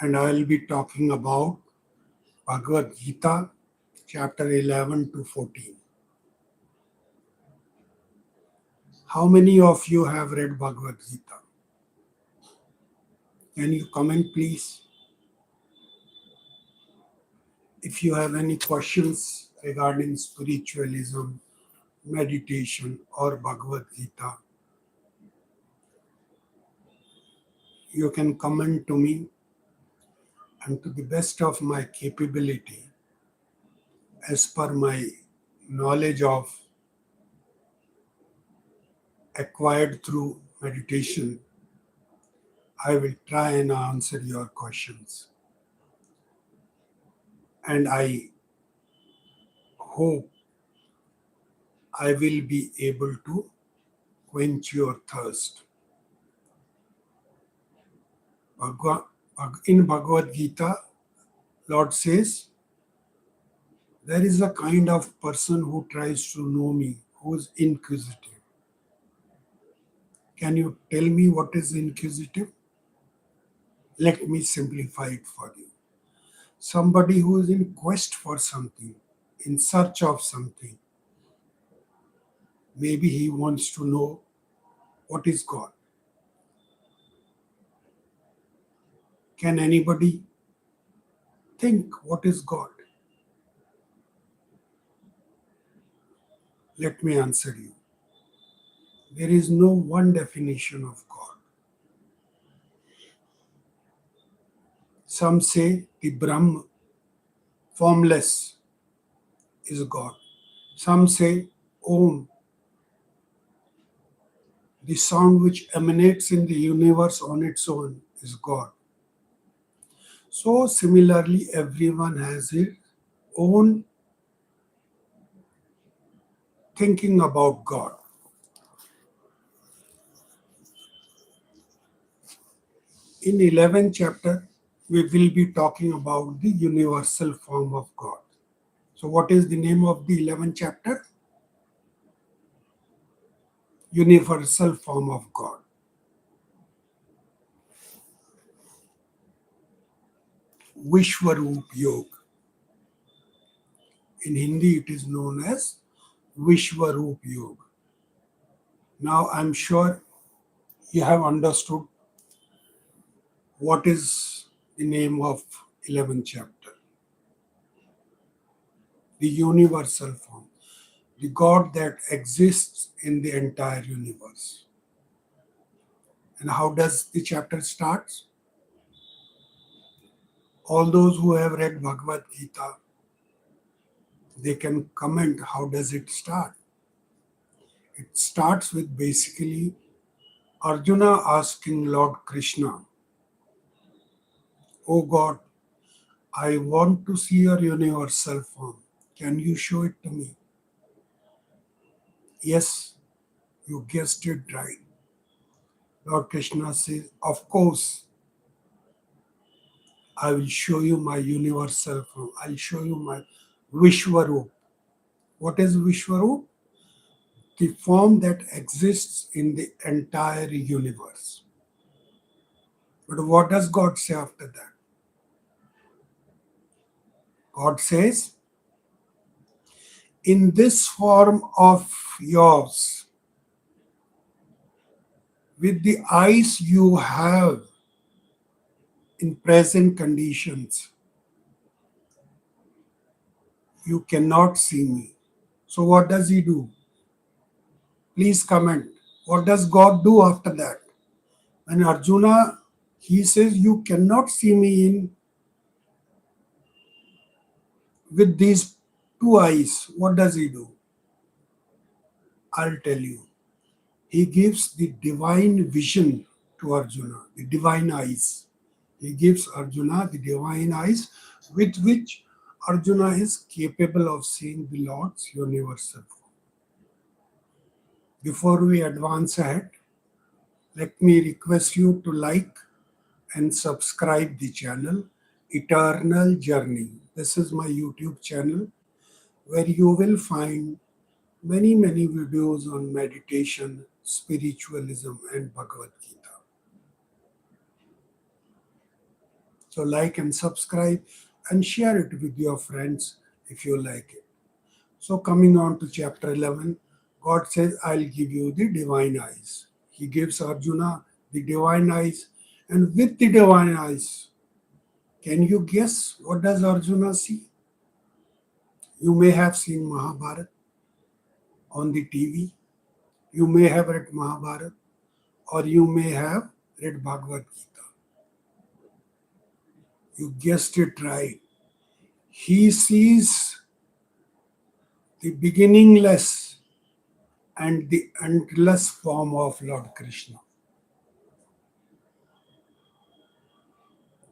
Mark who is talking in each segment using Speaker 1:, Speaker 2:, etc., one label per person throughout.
Speaker 1: and I will be talking about Bhagavad Gita, chapter 11 to 14. How many of you have read Bhagavad Gita? Can you comment, please? If you have any questions regarding spiritualism, meditation, or Bhagavad Gita, you can comment to me, and to the best of my capability, as per my knowledge of acquired through meditation, I will try and answer your questions. And I hope I will be able to quench your thirst. In Bhagavad Gita, Lord says, there is a kind of person who tries to know me, who is inquisitive. Can you tell me what is inquisitive? Let me simplify it for you. Somebody who is in quest for something, in search of something. Maybe he wants to know what is God. Can anybody think what is God? Let me answer you. There is no one definition of God. Some say the Brahma, formless, is God. Some say Om, the sound which emanates in the universe on its own, is God. So similarly, everyone has his own thinking about God. In 11th chapter, we will be talking about the universal form of God. So what is the name of the 11th chapter? Universal form of God. Vishwaroop Yoga. In Hindi, it is known as Vishwaroop Yoga. Now, I'm sure you have understood what is the name of 11th chapter. The universal form. The God that exists in the entire universe. And how does the chapter start? All those who have read Bhagavad Gita, they can comment how does it start. It starts with basically Arjuna asking Lord Krishna, "Oh God, I want to see your universal form. Can you show it to me?" Yes, you guessed it right. Lord Krishna says, "Of course, I will show you my universal form. I'll show you my Vishwaroop." What is Vishwaroop? The form that exists in the entire universe. But what does God say after that? God says, "In this form of yours, with the eyes you have in present conditions, you cannot see me." So what does he do? Please comment. What does God do after that? When Arjuna, he says, "You cannot see me in with these two eyes." What does he do? I'll tell you. He gives the divine vision to Arjuna, the divine eyes. He gives Arjuna the divine eyes with which Arjuna is capable of seeing the Lord's universal form. Before we advance ahead, let me request you to like and subscribe the channel Eternal Journey. This is my YouTube channel where you will find many videos on meditation, spiritualism and Bhagavad Gita. So like and subscribe and share it with your friends if you like it. So coming on to chapter 11, God says, I'll give you the divine eyes. He gives Arjuna the divine eyes, and with the divine eyes, can you guess what does Arjuna see? You may have seen Mahabharata on the TV, you may have read Mahabharata, or you may have read Bhagavad Gita. You guessed it right. He sees the beginningless and the endless form of Lord Krishna.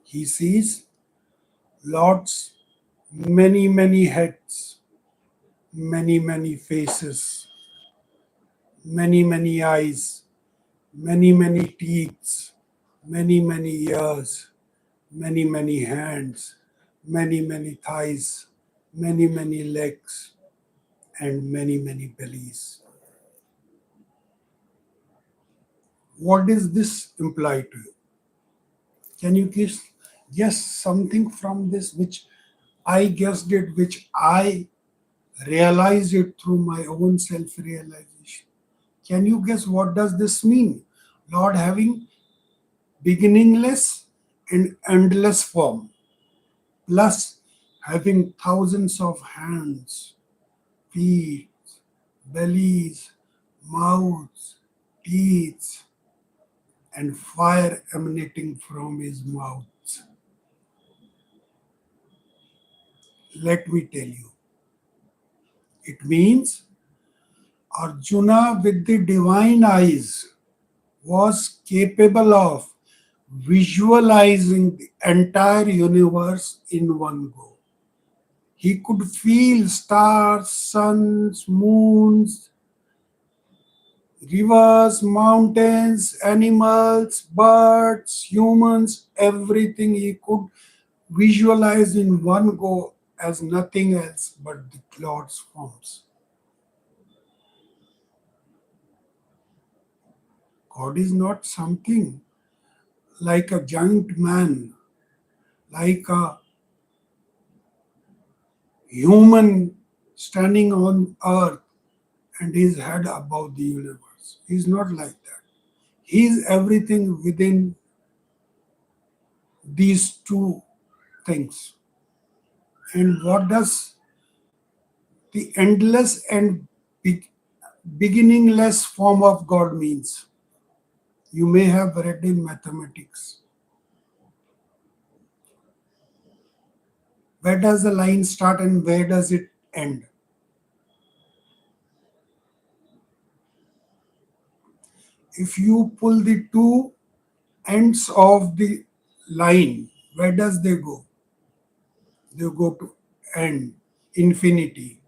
Speaker 1: He sees Lord's many, many heads, many, many faces, many, many eyes, many, many teeth, many, many ears, many, many hands, many, many thighs, many, many legs, and many, many bellies. What does this imply to you? Can you guess something from this which I guessed it, which I realized it through my own self-realization? Can you guess what does this mean? Lord having beginningless and endless form, plus having thousands of hands, feet, bellies, mouths, teeth, and fire emanating from his mouth. Let me tell you, it means Arjuna with the divine eyes was capable of visualizing the entire universe in one go. He could feel stars, suns, moons, rivers, mountains, animals, birds, humans, everything he could visualize in one go as nothing else but the Lord's forms. God is not something like a giant man, like a human standing on earth and his head above the universe. He's not like that. He is everything within these two things. And what does the endless and beginningless form of God means? You may have read in mathematics. Where does the line start and where does it end? If you pull the two ends of the line, where does they go? They go to end, infinity.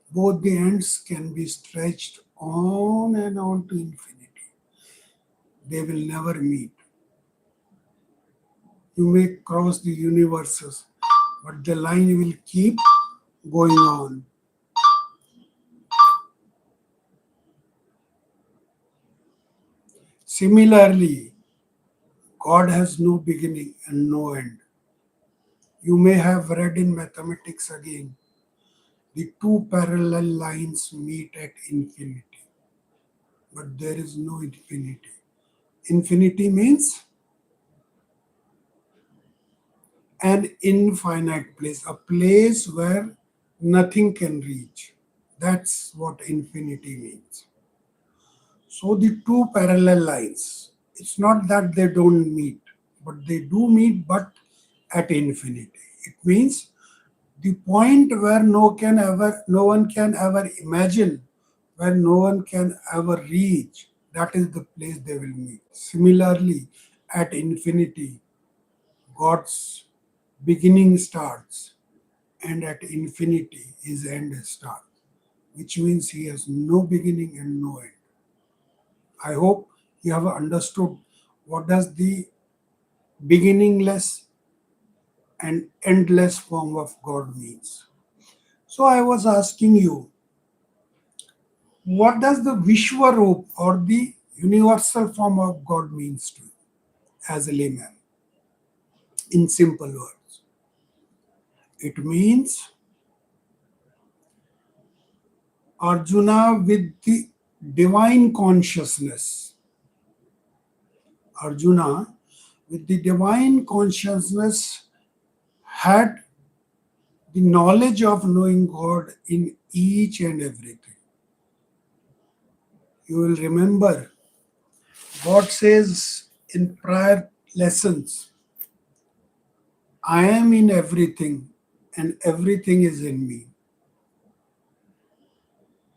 Speaker 1: Both the ends can be stretched on and on to infinity. They will never meet. You may cross the universes, but the line will keep going on. Similarly, God has no beginning and no end. You may have read in mathematics again, the two parallel lines meet at infinity, but there is no infinity. Infinity means an infinite place, a place where nothing can reach. That's what infinity means. So the two parallel lines, it's not that they don't meet, but they do meet, but at infinity. It means the point where no one can ever imagine, where no one can ever reach, that is the place they will meet. Similarly, at infinity, God's beginning starts, and at infinity, his end starts, which means he has no beginning and no end. I hope you have understood what does the beginningless and endless form of God means. So I was asking you, what does the Vishwaroop or the universal form of God means to you as a layman? In simple words, it means Arjuna with the divine consciousness. Arjuna with the divine consciousness had the knowledge of knowing God in each and everything. You will remember God says in prior lessons, I am in everything and everything is in me.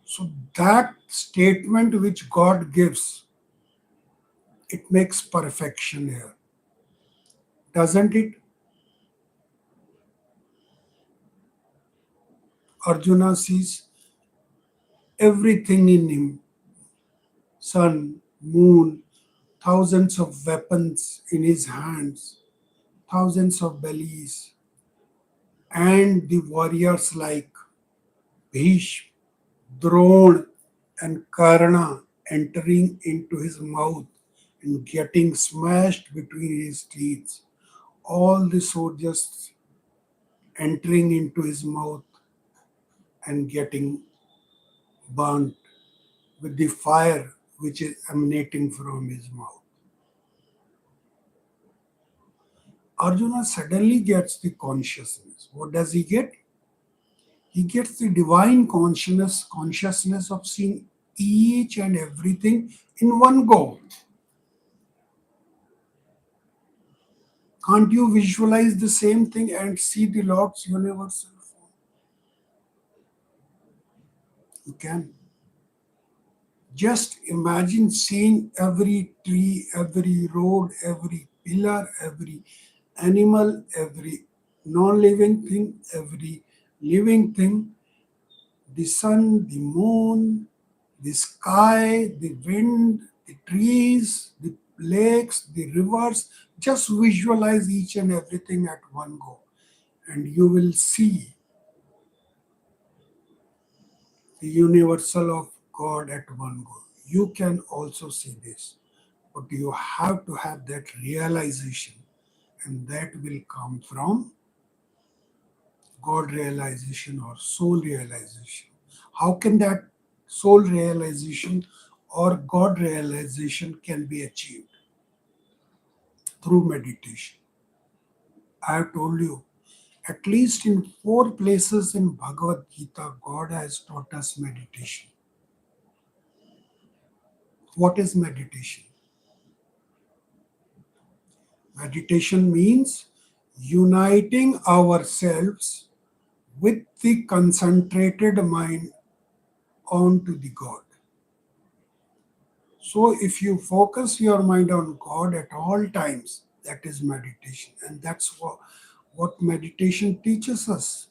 Speaker 1: So that statement which God gives, it makes perfection here, doesn't it? Arjuna sees everything in him: sun, moon, thousands of weapons in his hands, thousands of bellies, and the warriors like Bhishma, Drona, and Karna entering into his mouth and getting smashed between his teeth. All the soldiers entering into his mouth and getting burnt with the fire which is emanating from his mouth. Arjuna suddenly gets the consciousness. What does he get? He gets the divine consciousness of seeing each and everything in one go. Can't you visualize the same thing and see the Lord's universal form? You can. Just imagine seeing every tree, every road, every pillar, every animal, every non living thing, every living thing, the sun, the moon, the sky, the wind, the trees, the lakes, the rivers. Just visualize each and everything at one go, and you will see the universal of God at one go. You can also see this, but you have to have that realization, and that will come from God realization or soul realization. How can that soul realization or God realization can be achieved? Through meditation. I have told you, at least in 4 places in Bhagavad Gita, God has taught us meditation. What is meditation? Meditation means uniting ourselves with the concentrated mind onto the God. So, if you focus your mind on God at all times, that is meditation. And that's what meditation teaches us.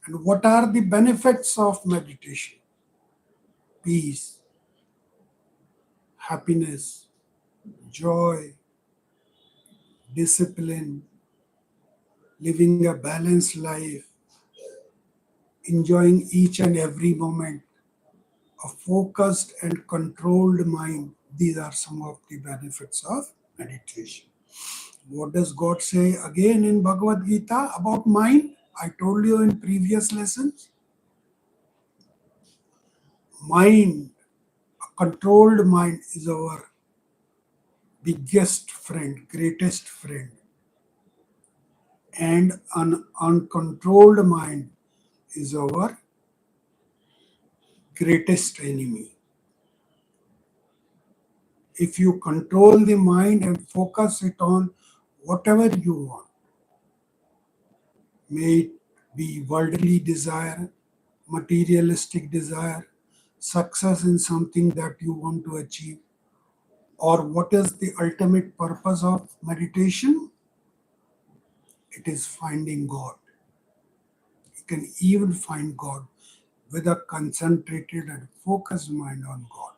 Speaker 1: And what are the benefits of meditation? Peace, happiness, joy, discipline, living a balanced life, enjoying each and every moment, a focused and controlled mind. These are some of the benefits of meditation. What does God say again in Bhagavad Gita about mind? I told you in previous lessons. Mind, a controlled mind, is our biggest friend, greatest friend. And an uncontrolled mind is our greatest enemy. If you control the mind and focus it on whatever you want, may it be worldly desire, materialistic desire, success in something that you want to achieve, or what is the ultimate purpose of meditation? It is finding God. You can even find God with a concentrated and focused mind on God.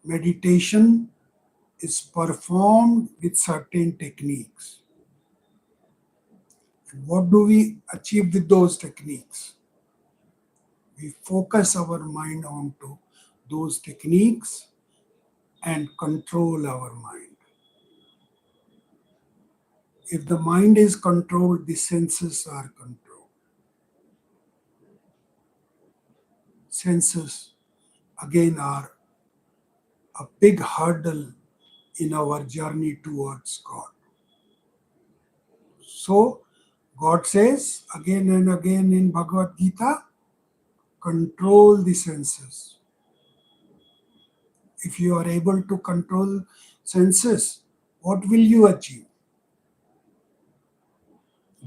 Speaker 1: Meditation is performed with certain techniques. And what do we achieve with those techniques? We focus our mind onto those techniques and control our mind. If the mind is controlled, the senses are controlled. Senses, again, are a big hurdle in our journey towards God. So, God says again and again in Bhagavad Gita, control the senses. If you are able to control senses, what will you achieve?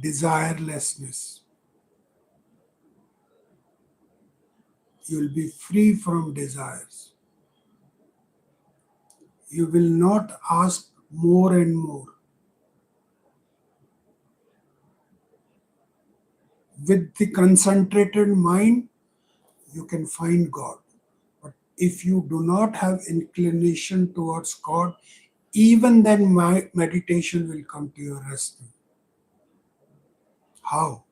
Speaker 1: Desirelessness. You will be free from desires. You will not ask more and more. With the concentrated mind, you can find God. But if you do not have inclination towards God, even then my meditation will come to your rescue. How?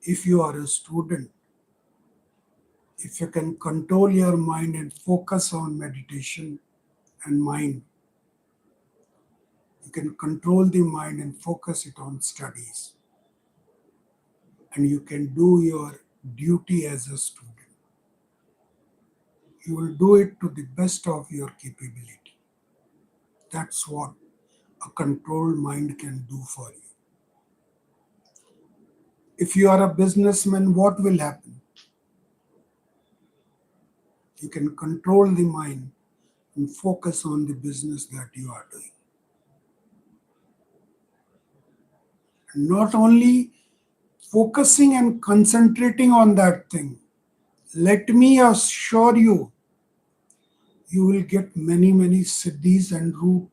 Speaker 1: If you are a student, if you can control your mind and focus on meditation and mind, you can control the mind and focus it on studies. And you can do your duty as a student. You will do it to the best of your capability. That's what a controlled mind can do for you. If you are a businessman, what will happen? You can control the mind and focus on the business that you are doing. And not only focusing and concentrating on that thing, let me assure you, you will get many, many siddhis and route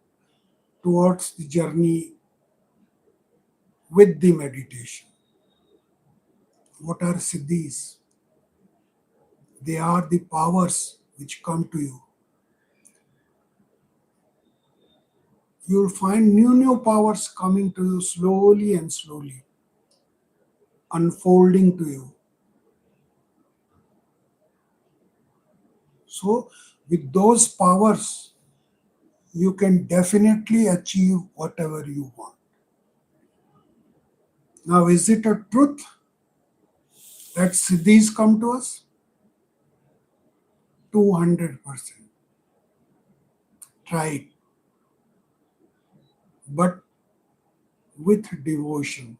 Speaker 1: towards the journey with the meditation. What are siddhis? They are the powers which come to you. You will find new powers coming to you slowly and slowly, unfolding to you. So, with those powers, you can definitely achieve whatever you want. Now, is it a truth that siddhis come to us? 200%. Try it. But with devotion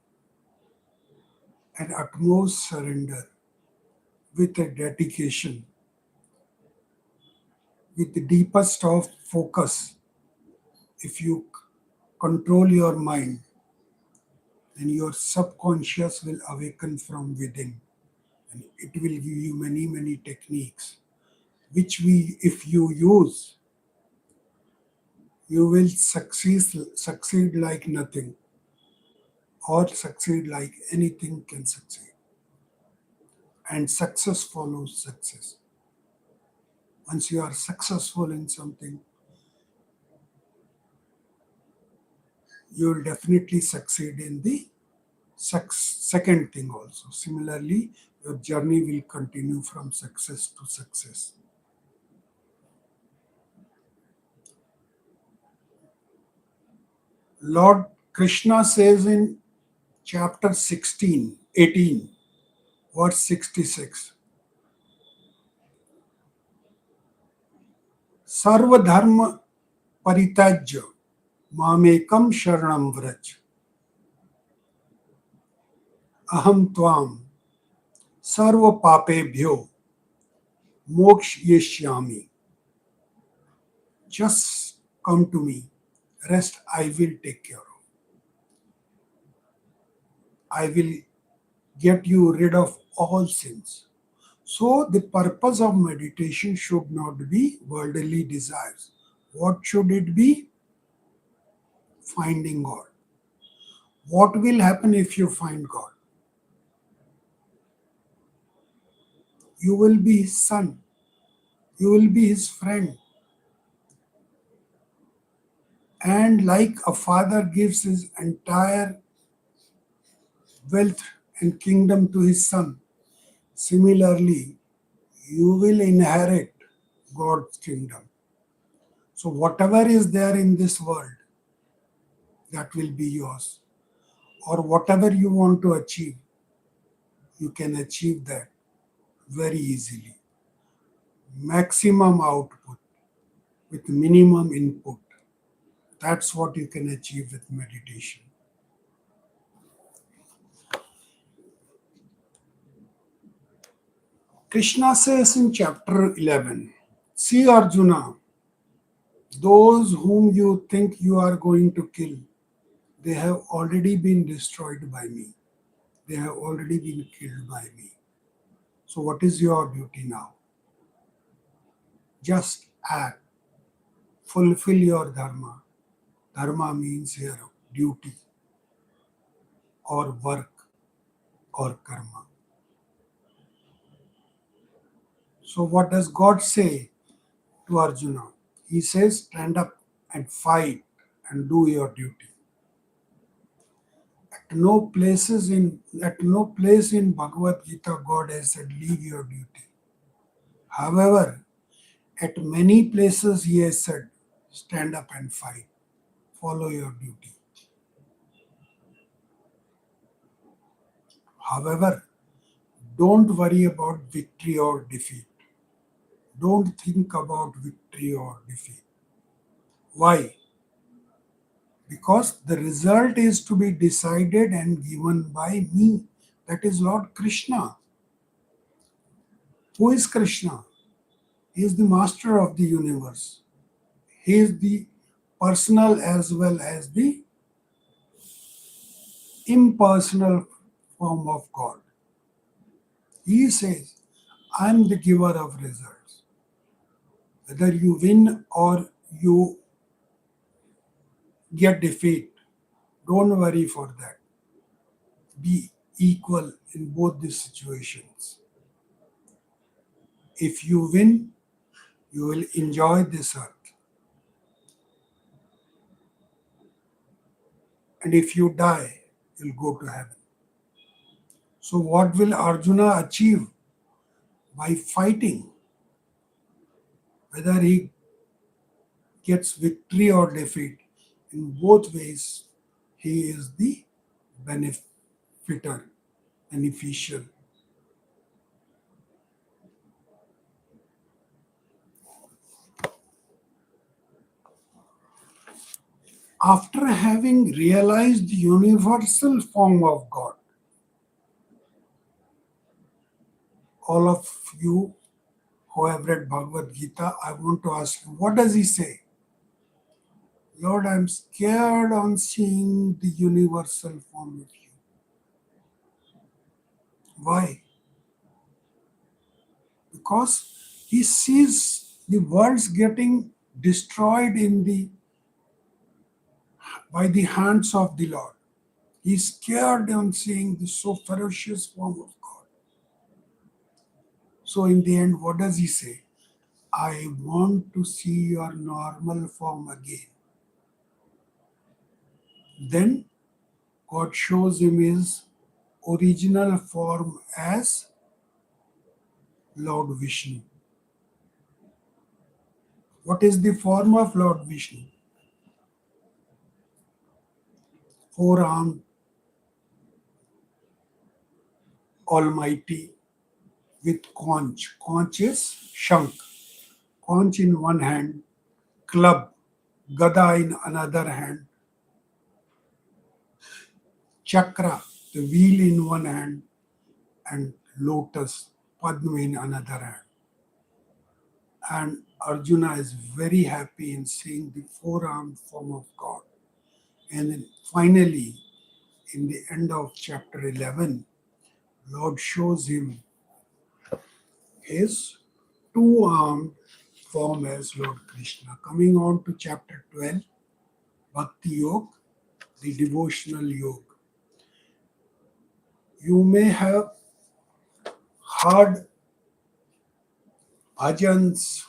Speaker 1: and utmost surrender, with a dedication, with the deepest of focus, if you control your mind, then your subconscious will awaken from within, and it will give you many, many techniques which if you use, you will succeed like nothing, or succeed like anything can succeed. And success follows success. Once you are successful in something, you will definitely succeed in the second thing also. Similarly, your journey will continue from success to success. Lord Krishna says in chapter 16, 18, verse 66, Sarva dharma परित्यज्य मामेकम शरणम व्रज अहम त्वाम सर्व पापेभ्यो मोक्षयिष्यामि. Just come to me. Rest I will take care of. I will get you rid of all sins. So the purpose of meditation should not be worldly desires. What should it be? Finding God. What will happen if you find God? You will be his son. You will be his friend. And like a father gives his entire wealth and kingdom to his son, similarly, you will inherit God's kingdom. So, whatever is there in this world, that will be yours. Or whatever you want to achieve, you can achieve that very easily. Maximum output with minimum input. That's what you can achieve with meditation. Krishna says in chapter 11, see Arjuna, those whom you think you are going to kill, they have already been destroyed by me. They have already been killed by me. So, what is your duty now? Just act, fulfill your dharma. Dharma means here duty or work or karma. So, what does God say to Arjuna? He says, stand up and fight and do your duty. At no place in Bhagavad Gita God has said leave your duty. However, at many places he has said stand up and fight, follow your duty. However, don't worry about victory or defeat. Don't think about victory or defeat. Why? Because the result is to be decided and given by me. That is Lord Krishna. Who is Krishna? He is the master of the universe. He is the personal as well as the impersonal form of God. He says, I am the giver of results. Whether you win or you get defeat, don't worry for that. Be equal in both these situations. If you win, you will enjoy this earth. And if you die, you'll go to heaven. So, what will Arjuna achieve by fighting? Whether he gets victory or defeat, in both ways, he is the benefitor, beneficial. After having realized the universal form of God, all of you who have read Bhagavad Gita, I want to ask you, what does he say? Lord, I'm scared on seeing the universal form of you. Why? Because he sees the worlds getting destroyed by the hands of the Lord. He's scared on seeing the so ferocious form of God. So in the end, what does he say? I want to see your normal form again. Then God shows him his original form as Lord Vishnu. What is the form of Lord Vishnu? Four-armed, almighty, with conch. Conch is shank. Conch in one hand, club, gada in another hand, chakra, the wheel in one hand, and lotus, Padma in another hand. And Arjuna is very happy in seeing the four-armed form of God. And then finally, in the end of chapter 11, Lord shows him his two-armed form as Lord Krishna. Coming on to chapter 12, Bhakti Yoga, the devotional yoga. You may have heard bhajans,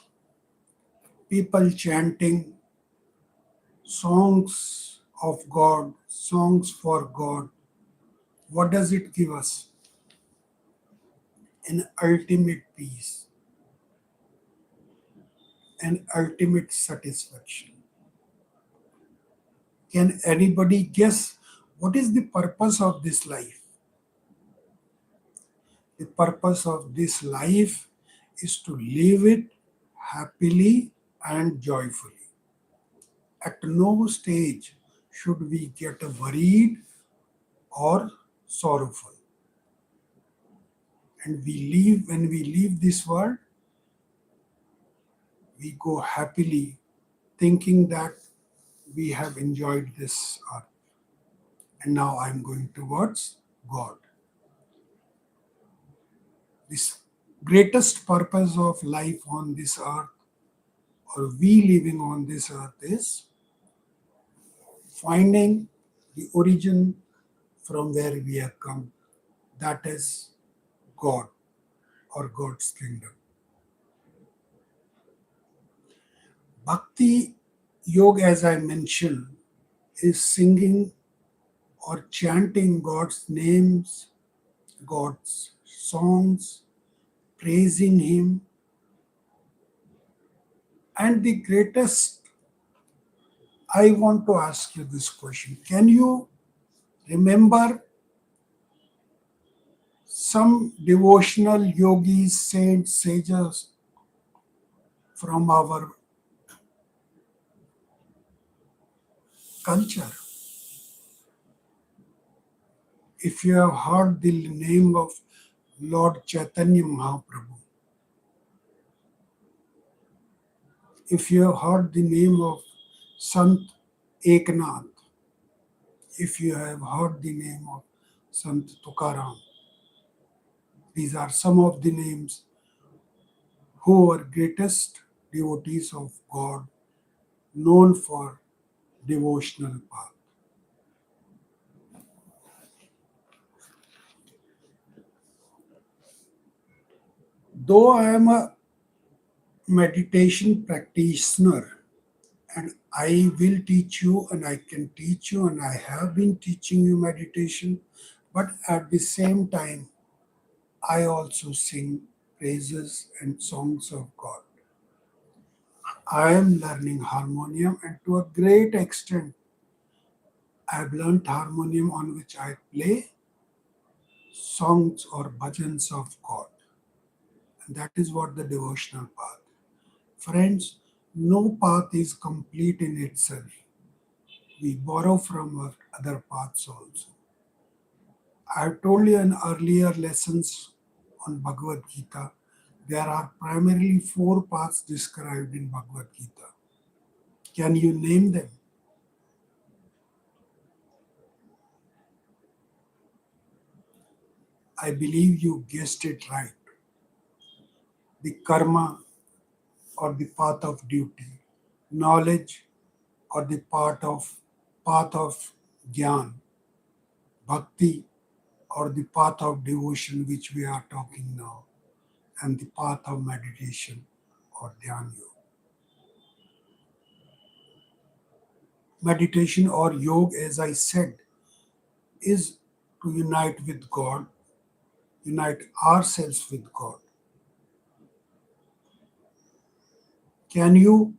Speaker 1: people chanting, songs of God, songs for God. What does it give us? An ultimate peace, an ultimate satisfaction. Can anybody guess what is the purpose of this life? The purpose of this life is to live it happily and joyfully. At no stage should we get worried or sorrowful. And when we leave this world, we go happily thinking that we have enjoyed this earth. And now I'm going towards God. This greatest purpose of life on this earth, or we living on this earth, is finding the origin from where we have come. That is God or God's kingdom. Bhakti yoga, as I mentioned, is singing or chanting God's names, God's songs, praising Him. And the greatest, I want to ask you this question. Can you remember some devotional yogis, saints, sages from our culture? If you have heard the name of Lord Chaitanya Mahaprabhu, if you have heard the name of Sant Eknath, if you have heard the name of Sant Tukaram, these are some of the names who were greatest devotees of God, known for devotional path. Though I am a meditation practitioner and I will teach you and I can teach you and I have been teaching you meditation, but at the same time, I also sing praises and songs of God. I am learning harmonium, and to a great extent, I have learned harmonium on which I play songs or bhajans of God. And that is what the devotional path. Friends, no path is complete in itself. We borrow from our other paths also. I have told you in earlier lessons on Bhagavad Gita, there are primarily four paths described in Bhagavad Gita. Can you name them? I believe you guessed it right. The karma or the path of duty, knowledge or the path of Gyan, bhakti or the path of devotion which we are talking now, and the path of meditation or dhyan yoga. Meditation or yoga, as I said, is to unite with God, unite ourselves with God. Can you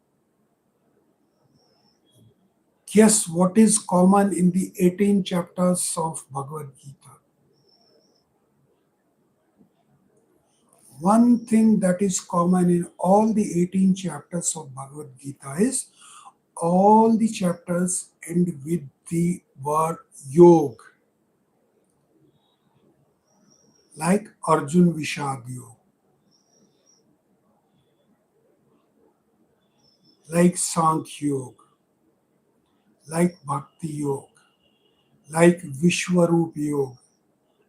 Speaker 1: guess what is common in the 18 chapters of Bhagavad Gita? One thing that is common in all the 18 chapters of Bhagavad Gita is all the chapters end with the word yoga, like Arjun Vishad Yoga, like Sankhya Yoga, like Bhakti Yoga, like Vishwarup Yoga,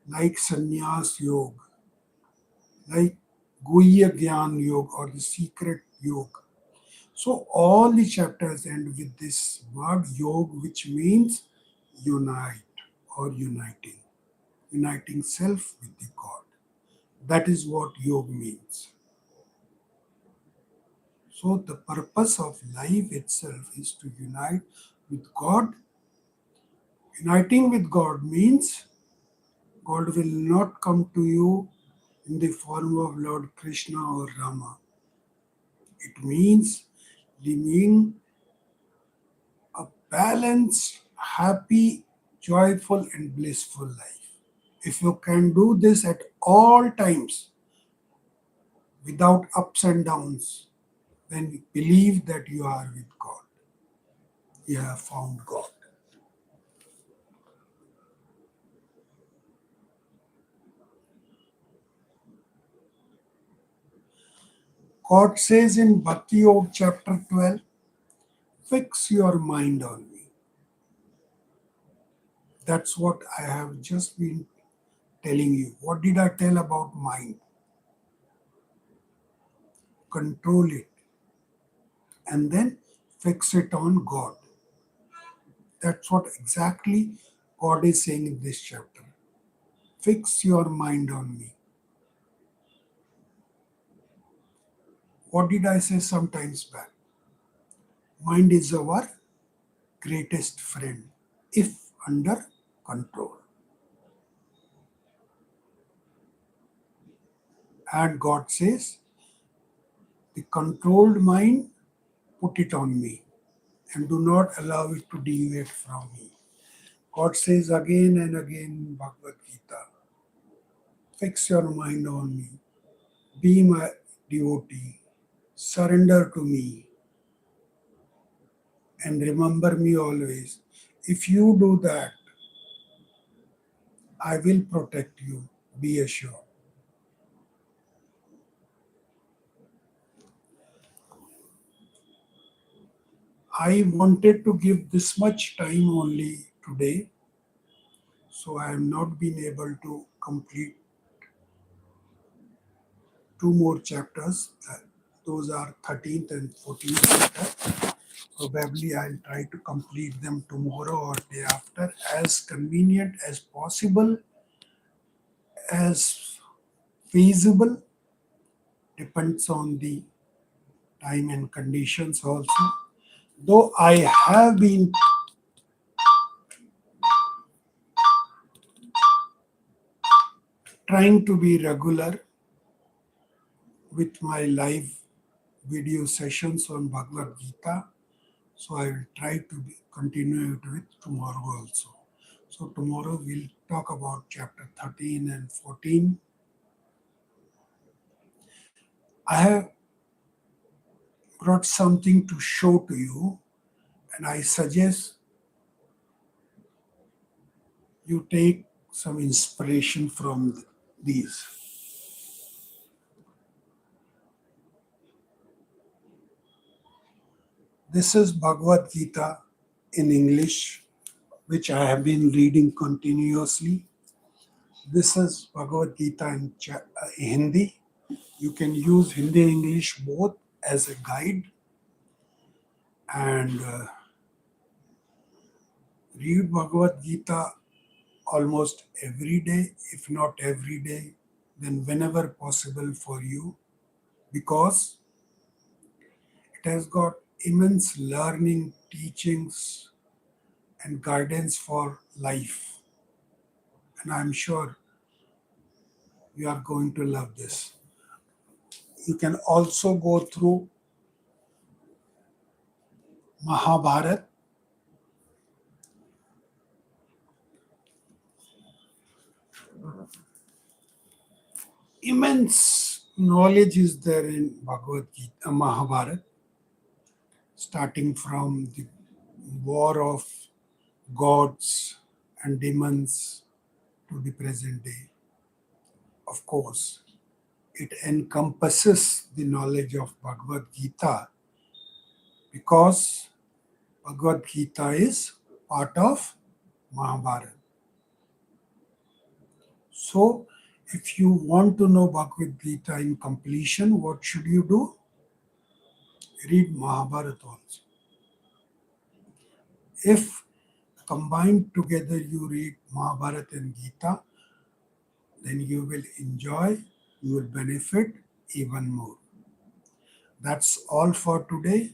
Speaker 1: like Sannyas Yoga, like Geeta Gyan Yoga or the secret yoga. So all the chapters end with this word yoga, which means unite or uniting self with the God. That is what yoga means. So the purpose of life itself is to unite with God. Uniting with God means God will not come to you in the form of Lord Krishna or Rama. It means living a balanced, happy, joyful, and blissful life. If you can do this at all times without ups and downs, then believe that you are with God. You have found God. God says in Bhakti Yoga chapter 12, fix your mind on me. That's what I have just been telling you. What did I tell about mind? Control it and then fix it on God. That's what exactly God is saying in this chapter. Fix your mind on me. What did I say sometimes back? Mind is our greatest friend if under control. And God says, the controlled mind, put it on me and do not allow it to deviate from me. God says again and again in Bhagavad Gita, fix your mind on me, be my devotee, surrender to me, and remember me always. If you do that, I will protect you, be assured. I wanted to give this much time only today, so I have not been able to complete two more chapters. Those are 13th and 14th chapter. Probably I'll try to complete them tomorrow or day after, as convenient as possible, as feasible, depends on the time and conditions also. Though I have been trying to be regular with my live video sessions on Bhagavad Gita, so I will try to continue it with tomorrow also. So tomorrow we'll talk about chapter 13 and 14. I have brought something to show to you, and I suggest you take some inspiration from these. This is Bhagavad Gita in English, which I have been reading continuously. This is Bhagavad Gita in Hindi. You can use Hindi English both as a guide and read Bhagavad Gita almost every day, if not every day, then whenever possible for you, because it has got immense learning, teachings, and guidance for life. And I'm sure you are going to love this. You can also go through Mahabharata. Immense knowledge is there in Bhagavad Gita, Mahabharata, starting from the war of gods and demons to the present day. Of course, it encompasses the knowledge of Bhagavad Gita because Bhagavad Gita is part of Mahabharata. So, if you want to know Bhagavad Gita in completion, what should you do? Read Mahabharata also. If combined together you read Mahabharata and Gita, then you will enjoy, you will benefit even more. That's all for today.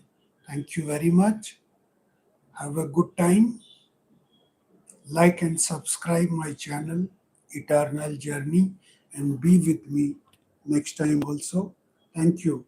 Speaker 1: Thank you very much. Have a good time. Like and subscribe my channel, Eternal Journey, and be with me next time also. Thank you.